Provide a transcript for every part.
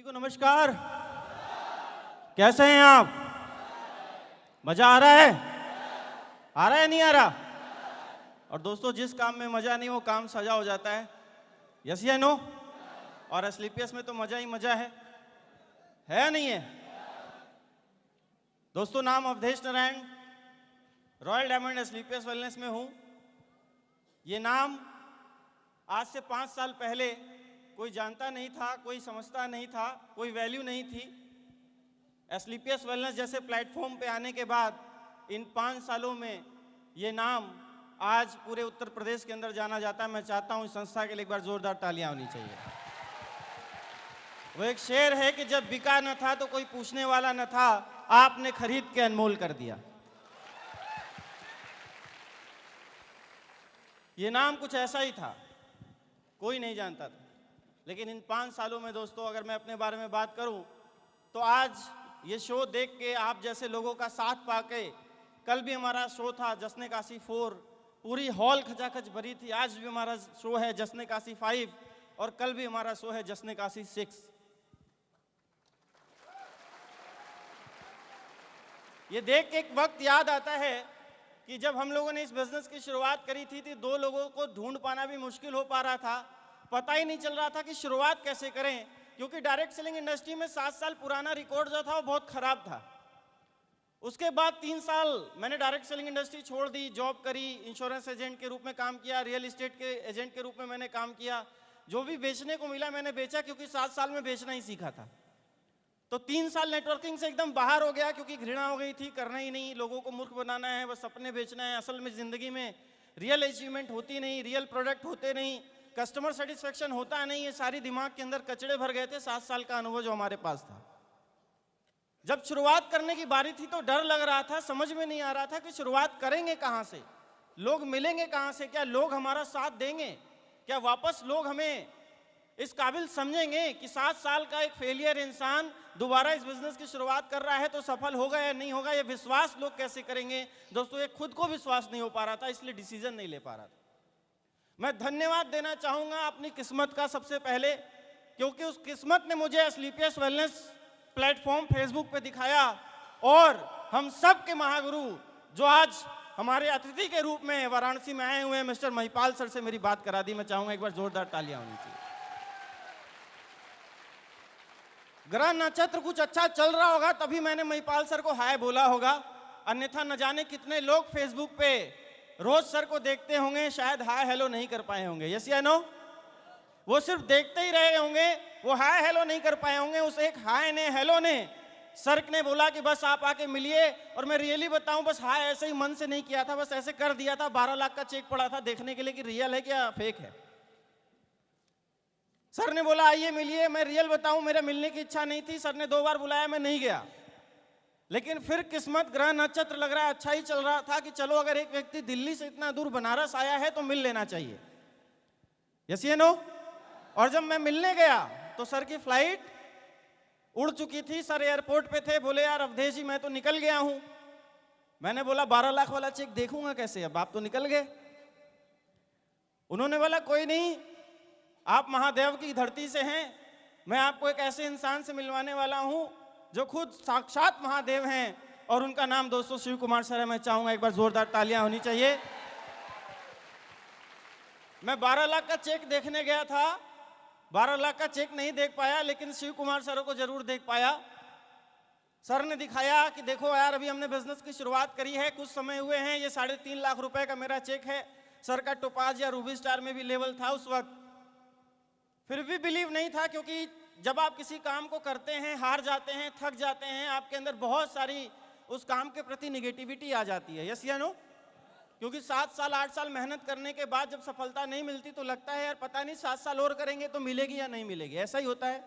को नमस्कार। कैसे हैं आप? मजा आ रहा है? आ रहा है नहीं आ रहा? और दोस्तों, जिस काम में मजा नहीं वो काम सजा हो जाता है। यस या नो? और एस्क्लेपियस में तो मजा ही मजा है या नहीं है? दोस्तों, नाम Awadhesh Narayan, royal diamond Asclepius Wellness में हूं। ये नाम आज से 5 साल पहले कोई जानता नहीं था, कोई समझता नहीं था, कोई वैल्यू नहीं थी। एस्क्लेपियस वेलनेस जैसे प्लेटफॉर्म पे आने के बाद इन 5 सालों में ये नाम आज पूरे उत्तर प्रदेश के अंदर जाना जाता है। मैं चाहता हूं इस संस्था के लिए एक बार जोरदार तालियां होनी चाहिए। वो एक शेर है कि जब बिका न था तो कोई पूछने वाला न था, आपने खरीद के अनमोल कर दिया। ये नाम कुछ ऐसा ही था, कोई नहीं जानता था। लेकिन इन 5 सालों में दोस्तों, अगर मैं अपने बारे में बात करूं तो आज ये शो देख के आप जैसे लोगों का साथ पाके, कल भी हमारा शो था जश्न काशी 4, पूरी हॉल खचाखच भरी थी। आज भी हमारा शो है जश्न काशी 5 और कल भी हमारा शो है जश्न काशी 6। ये देख के एक वक्त याद आता है कि जब हम लोगों ने इस बिजनेस की शुरुआत करी थी तो 2 लोगों को ढूंढ पाना भी मुश्किल हो पा रहा था। पता ही नहीं चल रहा था कि शुरुआत कैसे करें, क्योंकि डायरेक्ट सेलिंग इंडस्ट्री में 7 साल पुराना रिकॉर्ड जो था वो बहुत खराब था। उसके बाद 3 साल मैंने डायरेक्ट सेलिंग इंडस्ट्री छोड़ दी, जॉब करी, इंश्योरेंस एजेंट के रूप में काम किया, रियल एस्टेट के एजेंट के रूप में मैंने काम किया। जो भी बेचने को मिला मैंने बेचा, क्योंकि 7 साल में बेचना ही सीखा था। तो 3 साल नेटवर्किंग से एकदम बाहर हो गया, क्योंकि घृणा हो गई थी, करना ही नहीं, लोगों को मूर्ख बनाना है, बस सपने बेचना है। असल में जिंदगी में रियल अचीवमेंट होती नहीं, रियल प्रोडक्ट होते नहीं, कस्टमर सेटिस्फेक्शन होता नहीं। ये सारी दिमाग के अंदर कचड़े भर गए थे 7 साल का अनुभव जो हमारे पास था। जब शुरुआत करने की बारी थी तो डर लग रहा था, समझ में नहीं आ रहा था कि शुरुआत करेंगे कहां से, लोग मिलेंगे कहां से, क्या लोग हमारा साथ देंगे, क्या वापस लोग हमें इस काबिल समझेंगे कि 7 साल का एक फेलियर इंसान दोबारा इस बिजनेस की शुरुआत कर रहा है तो सफल होगा या नहीं होगा। ये विश्वास लोग कैसे करेंगे? दोस्तों, ये खुद को विश्वास नहीं हो पा रहा था, इसलिए डिसीजन नहीं ले पा रहा था। मैं धन्यवाद देना चाहूंगा अपनी किस्मत का सबसे पहले, क्योंकि उस किस्मत ने मुझे एस्क्लेपियस वेलनेस प्लेटफॉर्म फेसबुक पे दिखाया और हम सब के महागुरु जो आज हमारे अतिथि के रूप में वाराणसी में आए हुए हैं, मिस्टर महिपाल सर से मेरी बात करा दी। मैं चाहूंगा एक बार जोरदार तालियां होनी चाहिए। ग्रह नक्षत्र कुछ अच्छा चल रहा होगा तभी मैंने महिपाल सर को हाय बोला होगा, अन्यथा न जाने कितने लोग फेसबुक पे रोज सर को देखते होंगे, शायद हाय हेलो नहीं कर पाए होंगे। यस या नो? वो सिर्फ देखते ही रहे होंगे, वो हाय हेलो नहीं कर पाए होंगे। उस एक हाय ने, हेलो ने, सर ने बोला कि बस आप आके मिलिए। और मैं रियली बताऊं, बस हाय ऐसे ही मन से नहीं किया था, बस ऐसे कर दिया था। 12 लाख का चेक पड़ा था देखने के लिए कि रियल है क्या फेक है। सर ने बोला आइए मिलिए। मैं रियल बताऊं, मेरा मिलने की इच्छा नहीं थी। सर ने 2 बार बुलाया, मैं नहीं गया। लेकिन फिर किस्मत, ग्रह नक्षत्र लग रहा है अच्छा ही चल रहा था कि चलो अगर एक व्यक्ति दिल्ली से इतना दूर बनारस आया है तो मिल लेना चाहिए। यस या नो? और जब मैं मिलने गया तो सर की फ्लाइट उड़ चुकी थी, सर एयरपोर्ट पे थे। बोले यार अवधेश जी मैं तो निकल गया हूं। मैंने बोला 12 लाख वाला चेक देखूंगा कैसे, अब आप तो निकल गए। उन्होंने बोला कोई नहीं, आप महादेव की धरती से हैं, मैं आपको एक ऐसे इंसान से मिलवाने वाला हूं जो खुद साक्षात महादेव हैं, और उनका नाम दोस्तों शिव कुमार सर है। मैं चाहूंगा एक बार जोरदार तालियां होनी चाहिए। मैं 12 लाख का चेक देखने गया था, 12 लाख का चेक नहीं देख पाया, लेकिन शिव कुमार सर को जरूर देख पाया। सर ने दिखाया कि देखो यार, अभी हमने बिजनेस की शुरुआत करी है, कुछ समय हुए हैं, ये 3.5 लाख रुपए का मेरा चेक है। सर का टोपाज या रूबी स्टार में भी लेवल था उस वक्त। फिर भी बिलीव नहीं था, क्योंकि जब आप किसी काम को करते हैं, हार जाते हैं, थक जाते हैं, आपके अंदर बहुत सारी उस काम के प्रति निगेटिविटी आ जाती है। यस या नो? क्योंकि 7 साल 8 साल मेहनत करने के बाद जब सफलता नहीं मिलती तो लगता है यार पता नहीं 7 साल और करेंगे तो मिलेगी या नहीं मिलेगी। ऐसा ही होता है।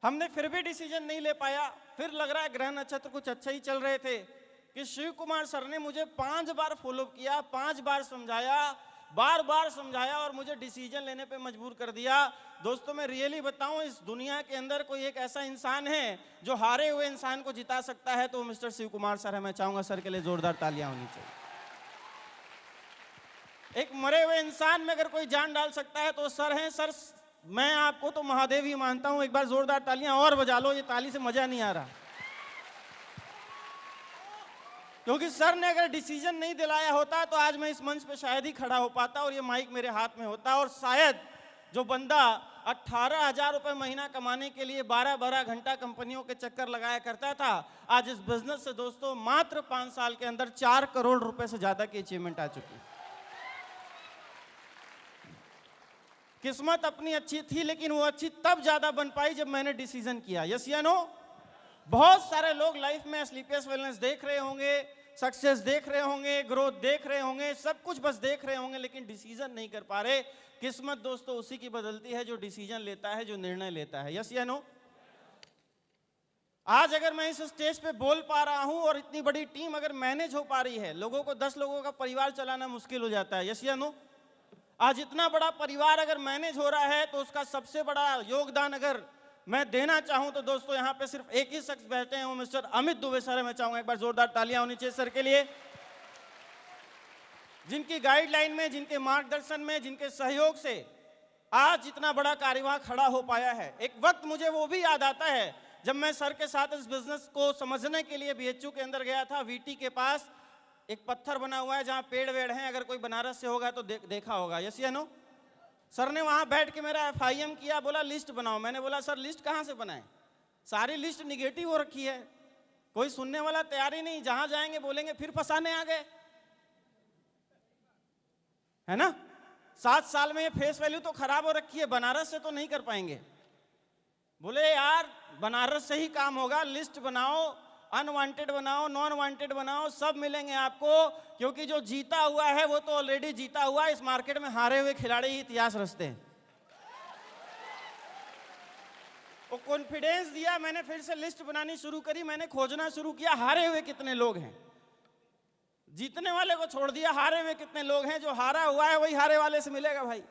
हमने फिर भी डिसीजन नहीं ले पाया। फिर लग रहा है ग्रह नक्षत्र कुछ अच्छा ही चल रहे थे कि शिव कुमार सर ने मुझे 5 बार फॉलो किया, 5 बार समझाया, बार बार समझाया और मुझे डिसीजन लेने पे मजबूर कर दिया। दोस्तों, मैं रियली बताऊं, इस दुनिया के अंदर कोई एक ऐसा इंसान है जो हारे हुए इंसान को जिता सकता है तो मिस्टर शिव कुमार सर है। मैं चाहूंगा सर के लिए जोरदार तालियां होनी चाहिए। एक मरे हुए इंसान में अगर कोई जान डाल सकता है तो सर हैं। सर मैं आपको तो महादेव ही मानता हूं। एक बार जोरदार तालियां और बजा लो, ये ताली से मजा नहीं आ रहा। क्योंकि सर ने अगर डिसीजन नहीं दिलाया होता तो आज मैं इस मंच पे शायद ही खड़ा हो पाता और ये माइक मेरे हाथ में होता, और शायद जो बंदा 18,000 रुपए महीना कमाने के लिए 12-12 घंटा कंपनियों के चक्कर लगाया करता था, आज इस बिजनेस से दोस्तों मात्र 5 साल के अंदर 4 करोड़ रुपए से ज्यादा की अचीवमेंट आ चुकी है। किस्मत अपनी अच्छी थी, लेकिन वो अच्छी तब ज्यादा बन पाई जब मैंने डिसीजन किया। यस या नो? बहुत सारे लोग लाइफ में स्लीपियस वेलनेस देख रहे होंगे, सक्सेस देख रहे होंगे, ग्रोथ देख रहे होंगे, सब कुछ बस देख रहे होंगे, लेकिन डिसीजन नहीं कर पा रहे। किस्मत दोस्तों उसी की बदलती है जो डिसीजन लेता है, जो निर्णय लेता है। यस या नो? आज अगर मैं इस स्टेज पे बोल पा रहा हूं और इतनी बड़ी टीम अगर मैनेज हो पा रही है, लोगों को 10 लोगों का परिवार चलाना मुश्किल हो जाता है। यस या नो? आज इतना बड़ा परिवार अगर मैनेज हो रहा है तो उसका सबसे बड़ा योगदान अगर मैं देना चाहूं तो दोस्तों यहां पे सिर्फ एक ही शख्स बैठे हैं, वो मिस्टर अमित दुबे सर है। मैं चाहूंगा एक बार जोरदार तालियां होनी चाहिए सर के लिए, जिनकी गाइडलाइन में, जिनके मार्गदर्शन में, जिनके सहयोग से आज इतना बड़ा कार्यभार खड़ा हो पाया है। एक वक्त मुझे वो भी याद आता है जब मैं सर के साथ इस बिजनेस को समझने के लिए बीएचयू के अंदर गया था। वीटी के पास एक पत्थर बना हुआ है जहां पेड़ वेड़ हैं, अगर कोई बनारस से होगा तो देखा होगा। यस या नो? सर ने वहां बैठ के मेरा FIM किया, बोला लिस्ट बनाओ। मैंने बोला सर लिस्ट कहां से बनाए, सारी लिस्ट निगेटिव हो रखी है, कोई सुनने वाला तैयार ही नहीं, जहां जाएंगे बोलेंगे फिर फंसाने आ गए, है ना? 7 साल में ये फेस वैल्यू तो खराब हो रखी है, बनारस से तो नहीं कर पाएंगे। बोले यार बनारस से ही काम होगा, लिस्ट बनाओ, अनवांटेड बनाओ, नॉन वांटेड बनाओ, सब मिलेंगे आपको, क्योंकि जो जीता हुआ है वो तो ऑलरेडी जीता हुआ है। इस मार्केट में हारे हुए खिलाड़ी ही इतिहास रचते हैं। वो कॉन्फिडेंस दिया, मैंने फिर से लिस्ट बनानी शुरू करी, मैंने खोजना शुरू किया हारे हुए कितने लोग हैं, जीतने वाले को छोड़ दिया, हारे हुए कितने लोग हैं। जो हारा हुआ है वही हारे वाले से मिलेगा भाई।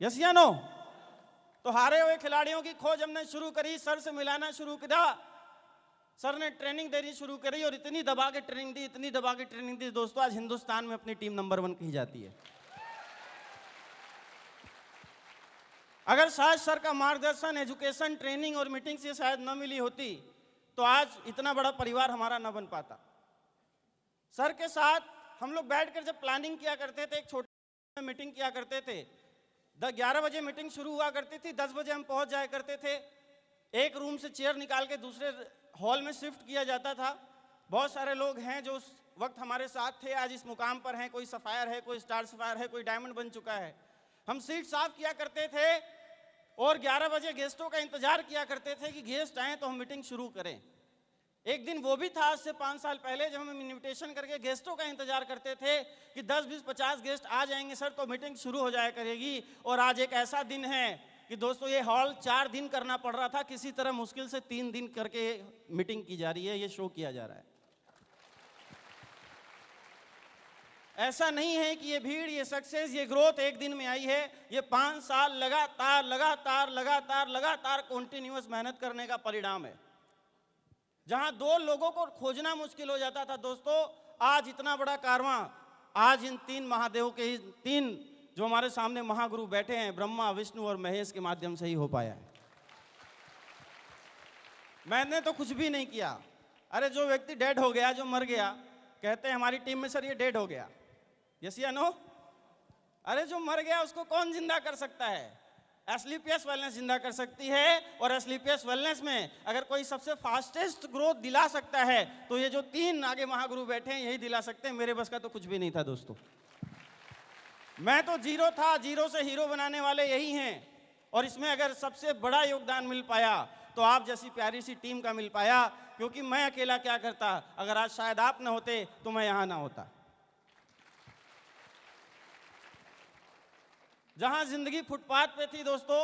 यस या नो? तो हारे हुए खिलाड़ियों की खोज हमने शुरू करी, सर से मिलाना शुरू किया, सर ने ट्रेनिंग देनी शुरू करी और इतनी दबा के ट्रेनिंग दी, इतनी दबा के ट्रेनिंग दी दोस्तों, आज हिंदुस्तान में अपनी टीम नंबर 1 कही जाती है। अगर शायद सर का मार्गदर्शन, एजुकेशन, ट्रेनिंग और मीटिंग से शायद न मिली होती तो आज इतना बड़ा परिवार हमारा न बन पाता। सर के साथ हम लोग बैठकर जब प्लानिंग किया करते थे, एक छोटी मीटिंग किया करते थे, 11 बजे मीटिंग शुरू हुआ करती थी, 10 बजे हम पहुंच जाया करते थे। एक रूम से चेयर निकाल के दूसरे हॉल में शिफ्ट किया जाता था। बहुत सारे लोग हैं जो उस वक्त हमारे साथ थे, आज इस मुकाम पर हैं, कोई सफायर है, कोई स्टार सफायर है, कोई डायमंड बन चुका है। हम सीट साफ किया करते थे और 11 बजे गेस्टों का इंतजार किया करते थे कि गेस्ट आए तो हम मीटिंग शुरू करें। एक दिन वो भी था आज से 5 साल पहले जब हम इन्विटेशन करके गेस्टों का इंतजार करते थे कि 10, 20, 50 गेस्ट आ जाएंगे सर तो मीटिंग शुरू हो जाया करेगी। और आज एक ऐसा दिन है कि दोस्तों ये हॉल 4 दिन करना पड़ रहा था, किसी तरह मुश्किल से 3 दिन करके मीटिंग की जा रही है, ये शो किया जा रहा है। ऐसा नहीं है कि ये भीड़, ये सक्सेस, ये ग्रोथ एक दिन में आई है, ये 5 साल लगातार लगातार लगातार लगातार कंटिन्यूअस मेहनत करने का परिणाम है। जहां 2 लोगों को खोजना मुश्किल हो जाता था दोस्तों, आज इतना बड़ा कारवां, आज इन 3 महादेवों के 3 जो हमारे सामने महागुरु बैठे हैं, ब्रह्मा, विष्णु और महेश के माध्यम से ही हो पाया है। मैंने तो कुछ भी नहीं किया। अरे जो व्यक्ति डेड हो गया, जो मर गया, कहते हैं हमारी टीम में सर ये डेड हो गया। यस या नो? अरे जो मर गया उसको कौन जिंदा कर सकता है? एस्लीपियस वेलनेस जिंदा कर सकती है। और एस्लीपियस वेलनेस में अगर कोई सबसे फास्टेस्ट ग्रोथ दिला सकता है तो ये जो 3 आगे महागुरु बैठे हैं यही दिला सकते हैं। मेरे बस का तो कुछ भी नहीं था दोस्तों। मैं तो जीरो था, जीरो से हीरो बनाने वाले यही हैं। और इसमें अगर सबसे बड़ा योगदान मिल पाया तो आप जैसी प्यारी सी टीम का मिल पाया, क्योंकि मैं अकेला क्या करता, अगर आज शायद आप न होते तो मैं यहां ना होता। जहां जिंदगी फुटपाथ पे थी दोस्तों,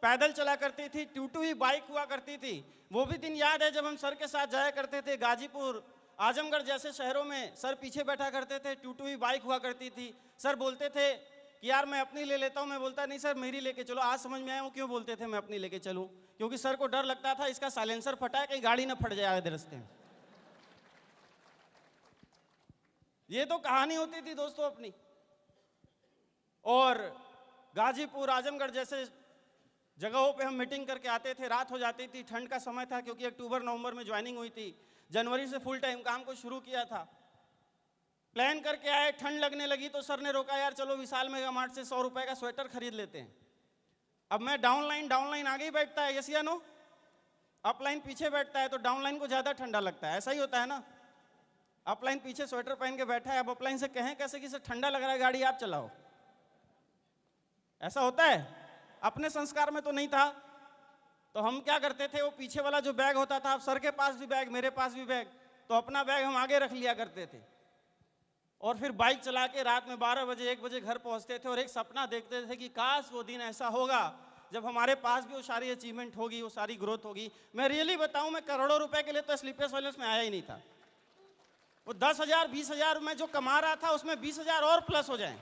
पैदल चला करती थी, टूटी हुई बाइक हुआ करती थी। वो भी दिन याद है जब हम सर के साथ जाया करते थे गाजीपुर, आजमगढ़ जैसे शहरों में, सर पीछे बैठा करते थे, टूटी हुई बाइक हुआ करती थी। सर बोलते थे कि यार मैं अपनी ले लेता हूँ, मैं बोलता नहीं सर मेरी लेके चलो। आज समझ में आया वो क्यों बोलते थे मैं अपनी लेके चलूँ, क्योंकि सर को डर लगता था इसका साइलेंसर फटा है, कहीं गाड़ी ना फट जाए आधे रास्ते में। ये तो कहानी होती थी दोस्तों अपनी। और गाजीपुर, आजमगढ़ जैसे जगहों पे हम मीटिंग करके आते थे, रात हो जाती थी, ठंड का समय था क्योंकि अक्टूबर नवंबर में ज्वाइनिंग हुई थी, जनवरी से फुल टाइम काम को शुरू किया था। प्लान करके आए, ठंड लगने लगी तो सर ने रोका, यार चलो विशाल मेगा मार्ट से 100 रुपए का स्वेटर खरीद लेते हैं। अब मैं डाउनलाइन आगे ही बैठता है, यस या नो? अपलाइन पीछे बैठता है तो डाउनलाइन को ज्यादा ठंडा लगता है, ऐसा ही होता है ना? अपलाइन पीछे स्वेटर पहन के बैठा है, अब अपलाइन से कहें कैसे कि सर ठंडा लग रहा है, गाड़ी आप चलाओ, ऐसा होता है? अपने संस्कार में तो नहीं था। तो हम क्या करते थे, वो पीछे वाला जो बैग होता था, अब सर के पास भी बैग, मेरे पास भी बैग, तो अपना बैग हम आगे रख लिया करते थे और फिर बाइक चला के रात में 12 बजे 1 बजे घर पहुंचते थे और एक सपना देखते थे कि काश वो दिन ऐसा होगा जब हमारे पास भी वो सारी अचीवमेंट होगी, वो सारी ग्रोथ होगी। मैं रियली बताऊं, मैं करोड़ों रुपए के लिए तो स्लीपर्स वायलेंस में आया ही नहीं था। वो 10,000 20,000 में जो कमा रहा था उसमें 20,000 और प्लस हो जाए,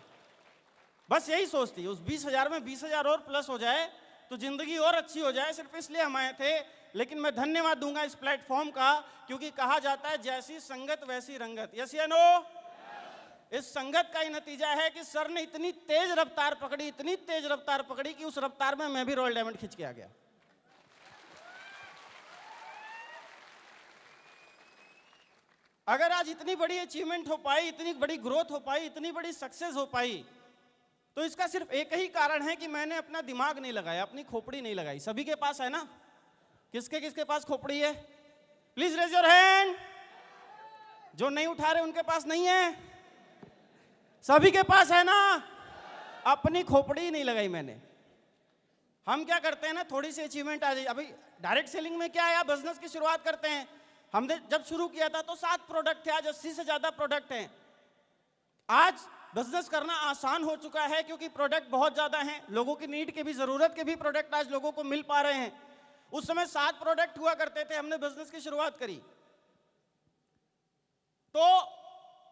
बस यही सोचती, उस 20,000 में 20,000 और प्लस हो जाए तो जिंदगी और अच्छी हो जाए, सिर्फ इसलिए हम आए थे। लेकिन मैं धन्यवाद दूंगा इस प्लेटफॉर्म का, क्योंकि कहा जाता है जैसी संगत वैसी रंगत, यस या नो? इस संगत का ही नतीजा है कि सर ने इतनी तेज रफ्तार पकड़ी, इतनी तेज रफ्तार पकड़ी कि उस रफ्तार में मैं भी रॉयल डायमंड खींच के आ गया। अगर आज इतनी बड़ी अचीवमेंट हो पाई, इतनी बड़ी ग्रोथ हो पाई, इतनी बड़ी सक्सेस हो पाई, तो इसका सिर्फ एक ही कारण है कि मैंने अपना दिमाग नहीं लगाया, अपनी खोपड़ी नहीं लगाई। सभी के पास है ना? किसके किसके पास खोपड़ी है? Please raise your hand. जो नहीं उठा रहे उनके पास नहीं है, सभी के पास है ना? अपनी खोपड़ी नहीं लगाई मैंने। हम क्या करते हैं ना, थोड़ी सी अचीवमेंट आ जाए, अभी डायरेक्ट सेलिंग में क्या है, आप बिजनेस की शुरुआत करते हैं। हमने जब शुरू किया था तो 7 प्रोडक्ट थे, आज 80 से ज्यादा प्रोडक्ट हैं। आज बिजनेस करना आसान हो चुका है क्योंकि प्रोडक्ट बहुत ज्यादा हैं, लोगों की नीड के भी, जरूरत के भी प्रोडक्ट आज लोगों को मिल पा रहे हैं। उस समय 7 प्रोडक्ट हुआ करते थे, हमने बिजनेस की शुरुआत करी तो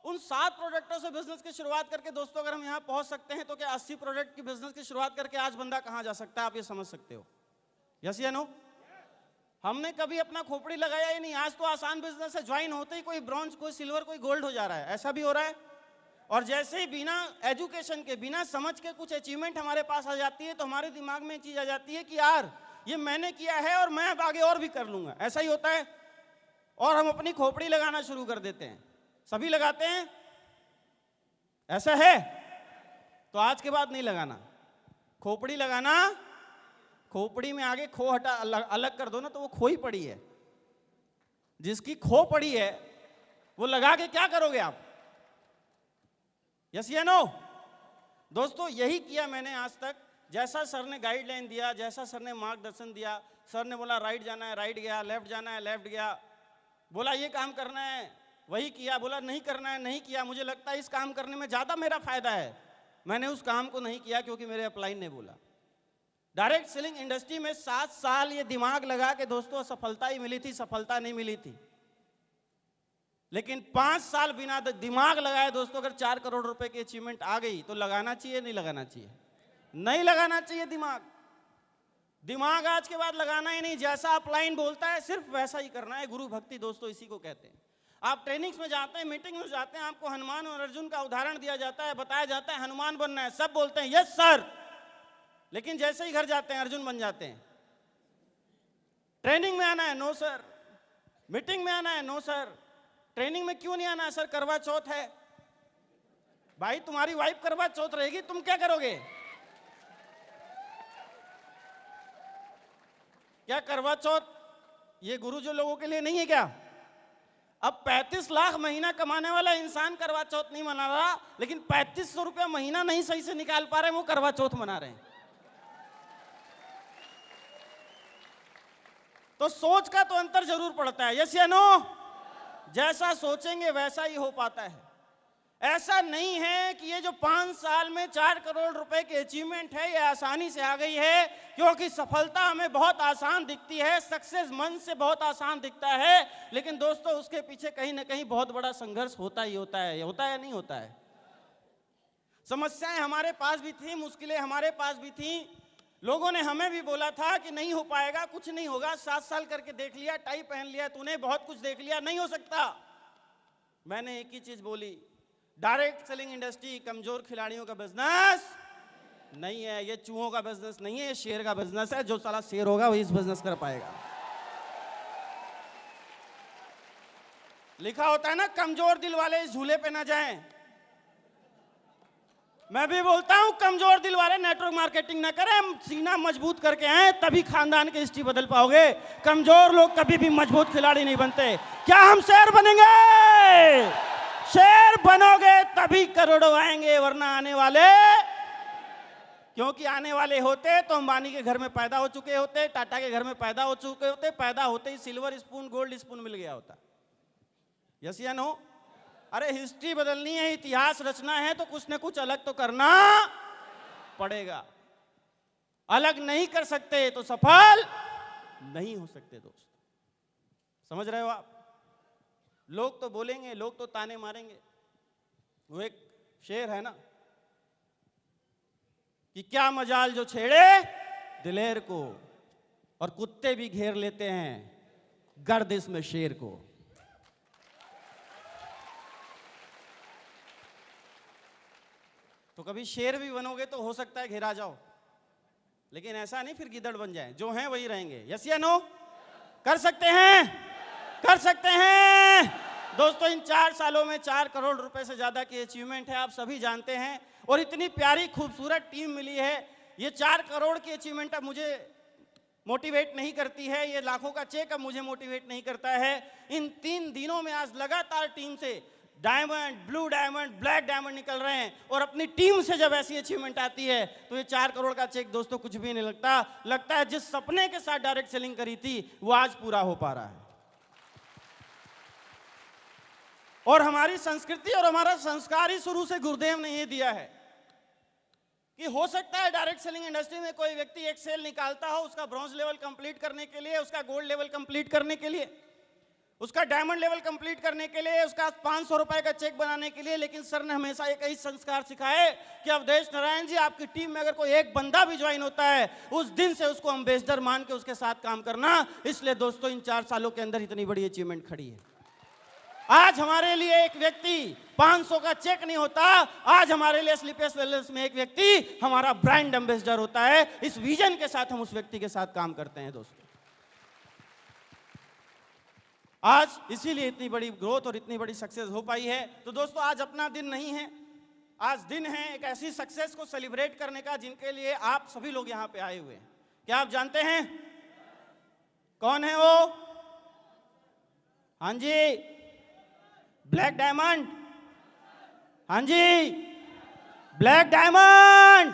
उन 7 प्रोडक्टों से बिजनेस की शुरुआत करके दोस्तों अगर हम यहां पहुंच सकते हैं तो क्या 80 प्रोडक्ट की बिजनेस की शुरुआत करके आज बंदा कहां जा सकता है, आप ये समझ सकते हो, यस या नो? हमने कभी अपना खोपड़ी लगाया ही नहीं। आज तो आसान बिजनेस है, ज्वाइन होते ही कोई ब्रॉन्ज, कोई सिल्वर, कोई गोल्ड हो जा रहा है, ऐसा भी हो रहा है। और जैसे ही बिना एजुकेशन के, बिना समझ के कुछ अचीवमेंट हमारे पास आ जाती है तो हमारे दिमाग में एक चीज आ जाती है कि यार ये मैंने किया है और मैं अब आगे और भी कर लूंगा, ऐसा ही होता है। और हम अपनी खोपड़ी लगाना शुरू कर देते हैं। सभी लगाते हैं, ऐसा है? तो आज के बाद नहीं लगाना खोपड़ी। लगाना, खोपड़ी में आगे खो हटा, अलग कर दो ना, तो वो खो ही पड़ी है। जिसकी खो पड़ी है वो लगा के क्या करोगे आप, यस या नो? दोस्तों यही किया मैंने आज तक। जैसा सर ने गाइडलाइन दिया, जैसा सर ने मार्गदर्शन दिया, सर ने बोला राइट जाना है राइट गया, लेफ्ट जाना है लेफ्ट गया, बोला ये काम करना है वही किया, बोला नहीं करना है नहीं किया। मुझे लगता है इस काम करने में ज्यादा मेरा फायदा है, मैंने उस काम को नहीं किया क्योंकि मेरे अपलाइन ने बोला। डायरेक्ट सेलिंग इंडस्ट्री में 7 साल ये दिमाग लगा के दोस्तों सफलता ही मिली थी, सफलता नहीं मिली थी। लेकिन 5 साल बिना दिमाग लगाए दोस्तों अगर 4 करोड़ रुपए की अचीवमेंट आ गई तो लगाना चाहिए नहीं लगाना चाहिए? नहीं लगाना चाहिए दिमाग। दिमाग आज के बाद लगाना ही नहीं, जैसा अपलाइन बोलता है सिर्फ वैसा ही करना है। गुरु भक्ति दोस्तों इसी को कहते हैं। आप ट्रेनिंग्स में जाते हैं, मीटिंग में जाते हैं, आपको हनुमान और अर्जुन का उदाहरण दिया जाता है, बताया जाता है हनुमान बनना है, सब बोलते हैं यस सर, लेकिन जैसे ही घर जाते हैं अर्जुन बन जाते हैं। ट्रेनिंग में आना है, नो सर। मीटिंग में आना है, नो सर। ट्रेनिंग में क्यों नहीं आना है सर, करवा चौथ है। भाई तुम्हारी वाइफ करवा चौथ रहेगी, तुम क्या करोगे? क्या करवा चौथ ये गुरु जो लोगों के लिए नहीं है क्या? अब 35 लाख महीना कमाने वाला इंसान करवा चौथ नहीं मना रहा, लेकिन 3500 रुपया महीना नहीं सही से निकाल पा रहे हैं, वो करवा चौथ मना रहे हैं। तो सोच का तो अंतर जरूर पड़ता है, यस या नो? जैसा सोचेंगे वैसा ही हो पाता है। ऐसा नहीं है कि ये जो 5 साल में 4 करोड़ रुपए की अचीवमेंट है ये आसानी से आ गई है, क्योंकि सफलता हमें बहुत आसान दिखती है, सक्सेस मन से बहुत आसान दिखता है, लेकिन दोस्तों उसके पीछे कहीं ना कहीं बहुत बड़ा संघर्ष होता ही होता है। होता है या नहीं होता है? समस्याएं हमारे पास भी थी, मुश्किलें हमारे पास भी थी। लोगों ने हमें भी बोला था कि नहीं हो पाएगा, कुछ नहीं होगा, 7 साल करके देख लिया, टाई पहन लिया तूने, बहुत कुछ देख लिया, नहीं हो सकता। मैंने एक ही चीज बोली, डायरेक्ट सेलिंग इंडस्ट्री कमजोर खिलाड़ियों का बिजनेस नहीं है, ये चूहों का बिजनेस नहीं है, ये शेर का बिजनेस है। जो साला शेर होगा वही इस बिजनेस कर पाएगा। लिखा होता है ना, कमजोर दिल वाले इस झूले पे ना जाएं। मैं भी बोलता हूं, कमजोर दिल वाले नेटवर्क मार्केटिंग ना करें, सीना मजबूत करके आए, तभी खानदान की हिस्ट्री बदल पाओगे। कमजोर लोग कभी भी मजबूत खिलाड़ी नहीं बनते। क्या हम शेर बनेंगे? शेर बनोगे तभी करोड़ों आएंगे, वरना आने वाले, क्योंकि आने वाले होते तो अंबानी के घर में पैदा हो चुके होते, टाटा के घर में पैदा हो चुके होते, पैदा होते ही सिल्वर स्पून गोल्ड स्पून मिल गया होता। यस या नो? अरे हिस्ट्री बदलनी है, इतिहास रचना है तो कुछ न कुछ अलग तो करना पड़ेगा। अलग नहीं कर सकते तो सफल नहीं हो सकते दोस्त। समझ रहे हो आप? लोग तो बोलेंगे, लोग तो ताने मारेंगे। वो एक शेर है ना कि क्या मजाल जो छेड़े दिलेर को, और कुत्ते भी घेर लेते हैं गर्दिश में शेर को। तो कभी शेर भी बनोगे तो हो सकता है घेरा जाओ, लेकिन ऐसा नहीं फिर गिदड़ बन जाए। जो हैं वही रहेंगे। यस या नो? कर सकते हैं, कर सकते हैं दोस्तों। इन 4 सालों में 4 करोड़ रुपए से ज्यादा की अचीवमेंट है, आप सभी जानते हैं। और इतनी प्यारी खूबसूरत टीम मिली है। ये 4 करोड़ की अचीवमेंट अब मुझे मोटिवेट नहीं करती है, ये लाखों का चेक अब मुझे मोटिवेट नहीं करता है। इन 3 दिनों में आज लगातार टीम से diamond, blue diamond, black diamond निकल रहे हैं, और अपनी टीम से जब ऐसी अचीवमेंट आती है तो ये 4 करोड़ का चेक दोस्तों कुछ भी नहीं लगता है जिस सपने के साथ डायरेक्ट सेलिंग करी थी वो आज पूरा हो पा रहा है। और हमारी संस्कृति और हमारा संस्कार ही शुरू से गुरुदेव ने ये दिया है कि हो सकता है डायरेक्ट सेलिंग इंडस्ट्री में कोई व्यक्ति एक सेल निकालता हो, उसका ब्रॉन्ज लेवल कंप्लीट करने के लिए, उसका गोल्ड लेवल कंप्लीट करने के लिए, उसका डायमंड लेवल कंप्लीट करने के लिए, उसका 500 रुपए का चेक बनाने के लिए। लेकिन सर ने हमेशा एक ही संस्कार सिखाए कि अवधेश नारायण जी, आपकी टीम में अगर कोई एक बंदा भी ज्वाइन होता है उस दिन से उसको एम्बेसडर मान के उसके साथ काम करना। इसलिए दोस्तों इन 4 सालों के अंदर इतनी बड़ी अचीवमेंट खड़ी है। आज हमारे लिए एक व्यक्ति 500 का चेक नहीं होता, आज हमारे लिए स्लीपलेस वेलनेस में एक व्यक्ति हमारा ब्रांड एम्बेसडर होता है। इस विजन के साथ हम उस व्यक्ति के साथ काम करते हैं दोस्तों। आज इसीलिए इतनी बड़ी ग्रोथ और इतनी बड़ी सक्सेस हो पाई है। तो दोस्तों आज अपना दिन नहीं है, आज दिन है एक ऐसी सक्सेस को सेलिब्रेट करने का जिनके लिए आप सभी लोग यहां पे आए हुए हैं। क्या आप जानते हैं कौन है वो? हाँ जी, ब्लैक डायमंड। हाँ जी, black diamond.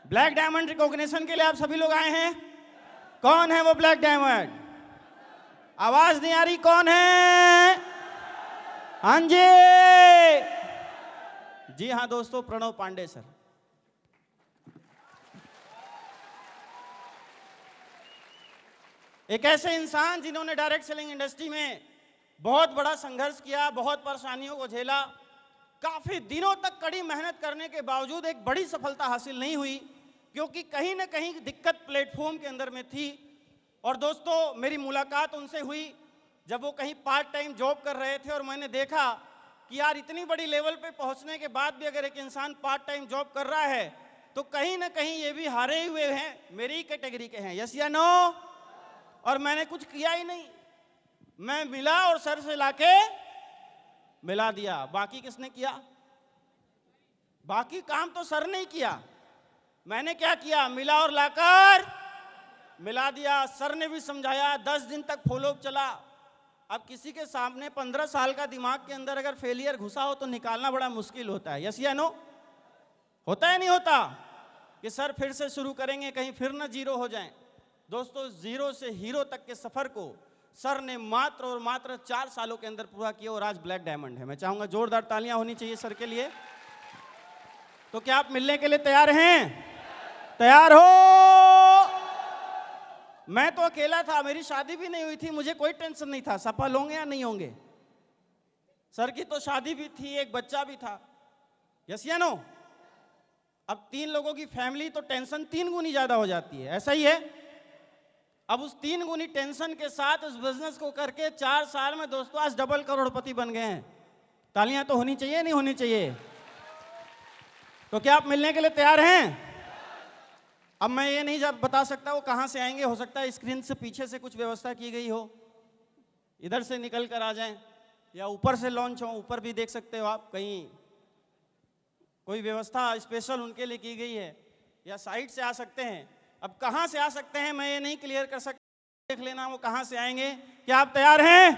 Black diamond recognition के लिए आप सभी लोग आए हैं। कौन है वो ब्लैक डायमंड? आवाज नहीं आ रही, कौन है? हाँ जी, जी हाँ दोस्तों, प्रणव पांडे सर। एक ऐसे इंसान जिन्होंने डायरेक्ट सेलिंग इंडस्ट्री में बहुत बड़ा संघर्ष किया, बहुत परेशानियों को झेला, काफी दिनों तक कड़ी मेहनत करने के बावजूद एक बड़ी सफलता हासिल नहीं हुई, क्योंकि कहीं ना कहीं दिक्कत प्लेटफॉर्म के अंदर में थी। और दोस्तों मेरी मुलाकात उनसे हुई जब वो कहीं पार्ट टाइम जॉब कर रहे थे, और मैंने देखा कि यार इतनी बड़ी लेवल पे पहुंचने के बाद भी अगर एक इंसान पार्ट टाइम जॉब कर रहा है तो कहीं ना कहीं ये भी हारे हुए हैं, मेरी कैटेगरी के हैं। यस या नो? और मैंने कुछ किया ही नहीं, मैं मिला और सर से लाके मिला दिया। बाकी किसने किया? बाकी काम तो सर ने किया, मैंने क्या किया? मिला और लाकर मिला दिया। सर ने भी समझाया, 10 दिन तक फॉलोअप चला। अब किसी के सामने 15 साल का दिमाग के अंदर अगर फेलियर घुसा हो तो निकालना बड़ा मुश्किल होता है। यस या नो? होता है नहीं होता? कि सर फिर से शुरू करेंगे, कहीं फिर ना जीरो हो जाएं। दोस्तों जीरो से हीरो तक के सफर को सर ने मात्र और मात्र 4 सालों के अंदर पूरा किया, और आज ब्लैक डायमंड है। मैं चाहूंगा जोरदार तालियां होनी चाहिए सर के लिए। तो क्या आप मिलने के लिए तैयार हैं? तैयार हो? मैं तो अकेला था, मेरी शादी भी नहीं हुई थी, मुझे कोई टेंशन नहीं था सफल होंगे या नहीं होंगे। सर की तो शादी भी थी, एक बच्चा भी था। यस या नो? अब 3 लोगों की फैमिली तो टेंशन 3 गुनी ज्यादा हो जाती है, ऐसा ही है। अब उस 3 गुनी टेंशन के साथ उस बिजनेस को करके 4 साल में दोस्तों आज डबल करोड़पति बन गए हैं। तालियां तो होनी चाहिए, नहीं होनी चाहिए? तो क्या आप मिलने के लिए तैयार हैं? अब मैं ये नहीं बता सकता वो कहाँ से आएंगे, हो सकता है स्क्रीन से पीछे से कुछ व्यवस्था की गई हो, इधर से निकल कर आ जाएं, या ऊपर से लॉन्च हो, ऊपर भी देख सकते हो आप, कहीं कोई व्यवस्था स्पेशल उनके लिए की गई है, या साइड से आ सकते हैं। अब कहाँ से आ सकते हैं मैं ये नहीं क्लियर कर सकता, देख लेना वो कहाँ से आएंगे। क्या आप तैयार हैं?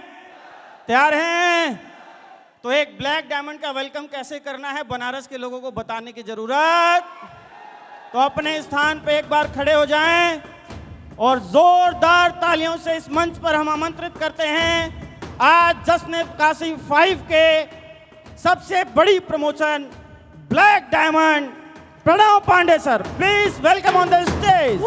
तैयार हैं? तो एक ब्लैक डायमंड का वेलकम कैसे करना है बनारस के लोगों को बताने की जरूरत, तो अपने स्थान पे एक बार खड़े हो जाएं और जोरदार तालियों से इस मंच पर हम आमंत्रित करते हैं आज जश्न काशी 5 के सबसे बड़ी promotion black diamond Pranav Pandey sir, please welcome on the stage.